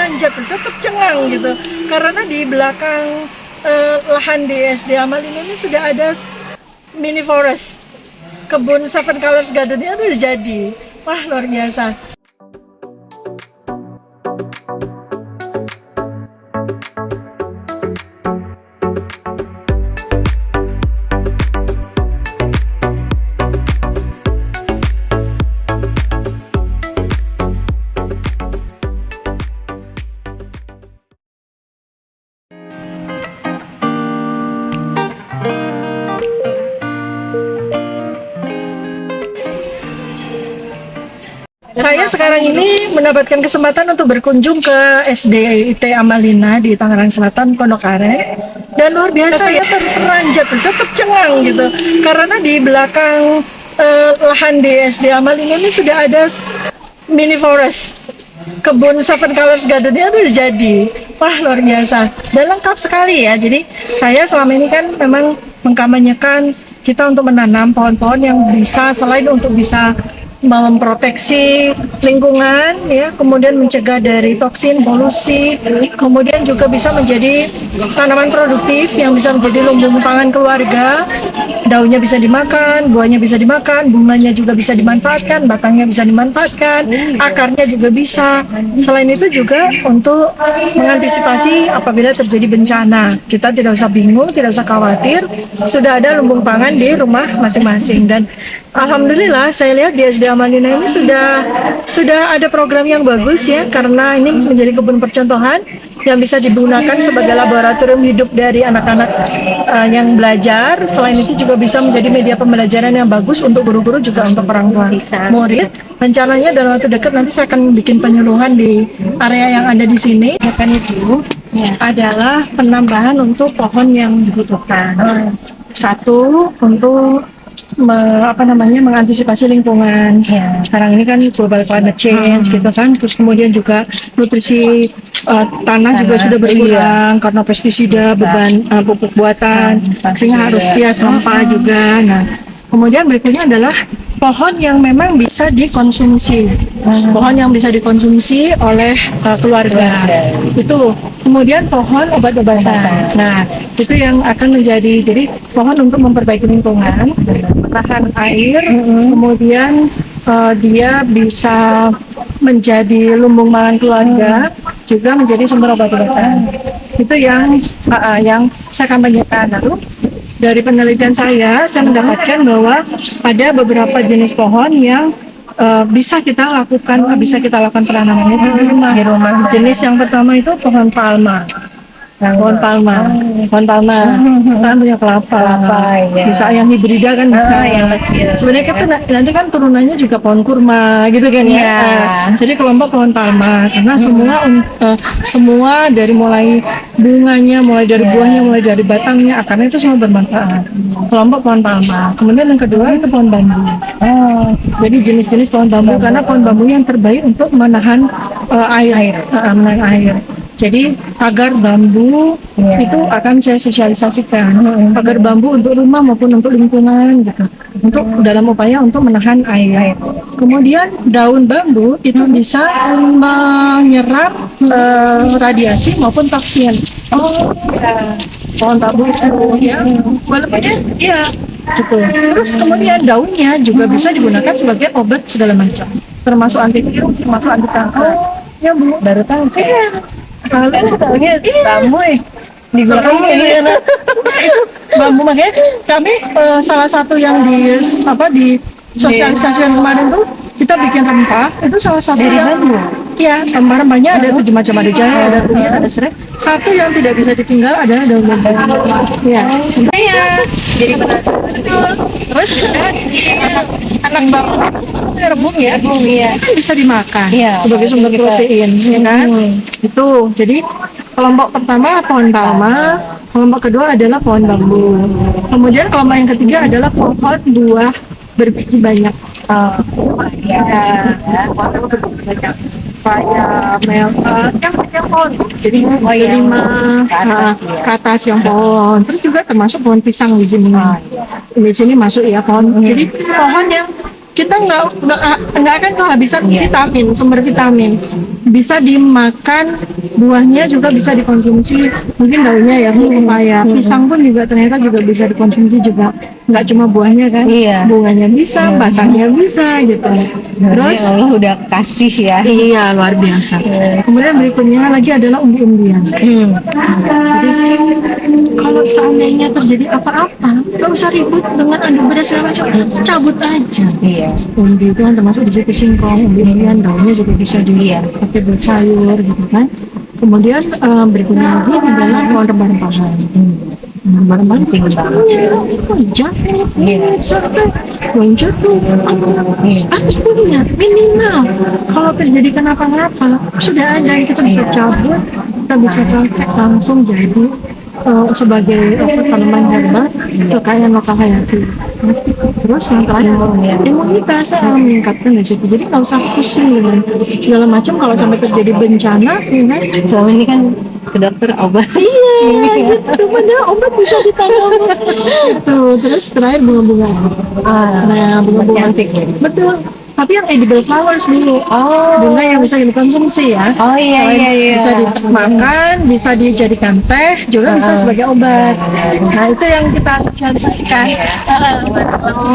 terperanjat, saya tercengang gitu. Karena di belakang lahan di SD Amalina ini sudah ada mini forest, kebun Seven Colors Garden-nya udah jadi. Wah, luar biasa. Saya sekarang ini mendapatkan kesempatan untuk berkunjung ke SD IT Amalina di Tangerang Selatan, Pondok Aren, dan luar biasa ya, terperanjat, saya tercengang gitu. Karena di belakang lahan di SD Amalina ini sudah ada mini forest, kebun Seven Colors Garden-nya udah jadi. Wah, luar biasa dan lengkap sekali ya. Jadi saya selama ini kan memang mengkampanyekan kita untuk menanam pohon-pohon yang bisa, selain untuk bisa memproteksi lingkungan ya, kemudian mencegah dari toksin, polusi, kemudian juga bisa menjadi tanaman produktif yang bisa menjadi lumbung pangan keluarga. Daunnya bisa dimakan, buahnya bisa dimakan, bunganya juga bisa dimanfaatkan, batangnya bisa dimanfaatkan, akarnya juga bisa. Selain itu juga untuk mengantisipasi apabila terjadi bencana, kita tidak usah bingung, tidak usah khawatir, sudah ada lumbung pangan di rumah masing-masing. Dan alhamdulillah saya lihat di SD Amalina ini sudah ada program yang bagus ya, karena ini menjadi kebun percontohan yang bisa digunakan sebagai laboratorium hidup dari anak-anak yang belajar. Selain itu juga bisa menjadi media pembelajaran yang bagus untuk guru-guru, juga untuk orang tua murid. Rencananya dalam waktu dekat nanti saya akan bikin penyuluhan di area yang ada di sini. Kan itu adalah penambahan untuk pohon yang dibutuhkan. Satu, untuk mengantisipasi lingkungan. Sekarang ini kan global climate change gitu kan, terus kemudian juga nutrisi tanah juga sudah berkurang karena pestisida, beban pupuk buatan, sehingga harus sampah juga. Nah, kemudian berikutnya adalah pohon yang memang bisa dikonsumsi, pohon yang bisa dikonsumsi oleh keluarga. Itu kemudian pohon obat-obatan. Nah, itu yang akan menjadi, jadi pohon untuk memperbaiki lingkungan, menahan air, kemudian dia bisa menjadi lumbung pangan keluarga, juga menjadi sumber obat-obatan. Itu yang saya kampanyekan. Lalu dari penelitian saya mendapatkan bahwa ada beberapa jenis pohon yang bisa kita lakukan penanamannya di rumah. Jenis yang pertama itu pohon palma. Pohon palma, kan punya kelapa, ya. Bisa yang hibrida kan bisa. Yang sebenarnya kan nanti kan turunannya juga pohon kurma gitu kan ya. Jadi kelompok pohon palma, karena semua dari mulai bunganya, mulai dari buahnya, mulai dari batangnya, akarnya itu semua bermanfaat. Kelompok pohon palma. Kemudian yang kedua itu pohon bambu. Jadi jenis-jenis pohon bambu, karena pohon bambu yang terbaik untuk menahan air. Jadi pagar bambu itu akan saya sosialisasikan, pagar bambu untuk rumah maupun untuk lingkungan gitu, untuk dalam upaya untuk menahan air. Kemudian daun bambu itu bisa menyerap radiasi maupun toksin. Pohon bambu itu ya, walaupun gitu. Terus kemudian daunnya juga bisa digunakan sebagai obat segala macam, termasuk antivirus, termasuk anti kanker. Ya Bu, baru tahu. Kalian tahunya bambu digunakan ini bambu, makanya kami salah satu yang di sosialisasikan kemarin tuh kita bikin rempah, itu salah satu bambu. Iya, rempah-rempahnya ada 7 macam, ada jahe, ada kunyit, ada serai. Satu yang tidak bisa ditinggal adalah daun bambu. Jadi penasaran. Terus anak bambu rebung ya, kan bisa dimakan sebagai sumber protein, ya kan? Itu. Jadi kelompok pertama pohon palma, kelompok kedua adalah pohon bambu. Kemudian kelompok yang ketiga adalah pohon buah berbiji banyak. Kayak yang pohon, jadi ke atas yang pohon. Terus juga termasuk pohon pisang di sini. Di sini masuk ya pohon. Jadi pohon yang kita nggak akan kehabisan vitamin, sumber vitamin. bisa dimakan, buahnya juga bisa dikonsumsi, mungkin daunnya ya, pepaya, pisang pun juga ternyata juga bisa dikonsumsi juga, nggak cuma buahnya kan, Iya. bunganya bisa, batangnya bisa gitu. Terus Terus Allah udah kasih ya. iya, luar biasa. Kemudian berikutnya lagi adalah umbi-umbian. Jadi kalau seandainya terjadi apa-apa, nggak usah ribut dengan aduk beras segala macam, cabut aja. Iya. Umbi itu kan termasuk di situ singkong, umbi-umbian, daunnya juga bisa dipakai buat sayur gitu kan. Kemudian berikutnya lagi adalah rempah-rempahan. Rempah-rempahan Penting banget. jahe, sampai loncat tuh, harus punya minimal. Kalau terjadi kenapa-napa, sudah ada yang kita bisa cabut, kita bisa langsung jadi sebagai tanaman herbal kekayaan lokal hayati. Terus yang terakhir imunitas meningkatkan dari situ. Jadi nggak usah pusing dengan segala macam kalau sampai terjadi bencana, ya kan? Selama ini kan ke dokter obat. Iya, gitu. Padahal obat bisa ditanam. Gitu. Terus terakhir bunga-bunga. Nah, bunga-bunga Cantik. betul. Tapi yang edible flowers dulu. Bunga yang bisa dikonsumsi ya. Oh iya Selain iya iya. bisa dimakan, bisa dijadikan teh, juga bisa sebagai obat. Nah, itu yang kita sosialisasikan.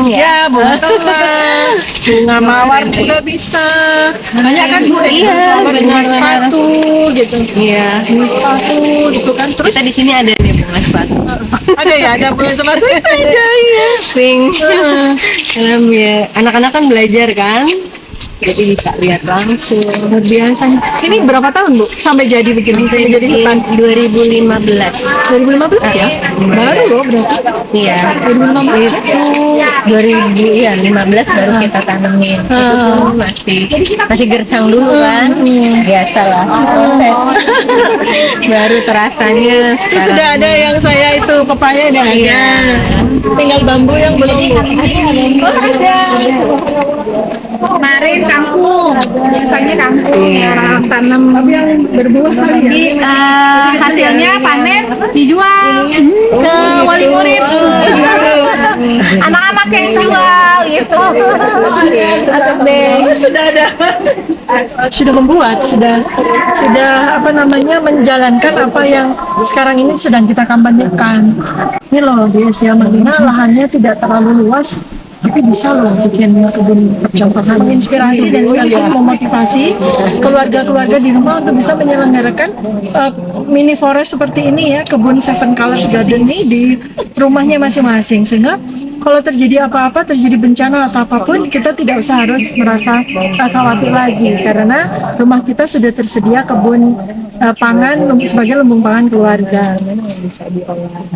Ya, bunga telang, bunga mawar juga bisa. Banyak kan Bu, Iya, bunga benar-benar. sepatu gitu. Iya. Bunga sepatu gitu kan. Terus Kita di sini ada nih bunga sepatu. ada ya, ada bunga sepatu itu ada ya. Pink. Ya, anak-anak kan belajar kan, jadi bisa lihat langsung. Luar biasa. Ini berapa tahun Bu sampai jadi begini? Sampai jadi hutan 2015. 2015 ya? Baru loh berarti. Iya. 2015 ya? Itu 2015 baru kita tanemin. Itu tuh masih gersang dulu kan. Biasalah proses. Baru terasanya Terus sekarang. sudah ada yang saya itu pepaya udah ada. Tinggal bambu yang belum Bu. Oh, ada. Kemarin kangkung, biasanya kangkung ya, tanam Tapi yang berbuah kali ya. hasilnya panen dijual ke wali murid, anak-anak yang jual gitu. Atau deh. Sudah ada. Sudah membuat, sudah apa namanya menjalankan apa yang sekarang ini sedang kita kampanyekan. Ini loh di SDA Madinah lahannya tidak terlalu luas, tapi bisa loh bikin kebun percontohan, menginspirasi dan sekaligus memotivasi keluarga-keluarga di rumah untuk bisa menyelenggarakan mini forest seperti ini ya, kebun Seven Colors Garden ini di rumahnya masing-masing, sehingga kalau terjadi apa-apa, terjadi bencana atau apapun, kita tidak usah harus merasa khawatir lagi karena rumah kita sudah tersedia kebun pangan sebagai lumbung pangan keluarga. Memang bisa diolah.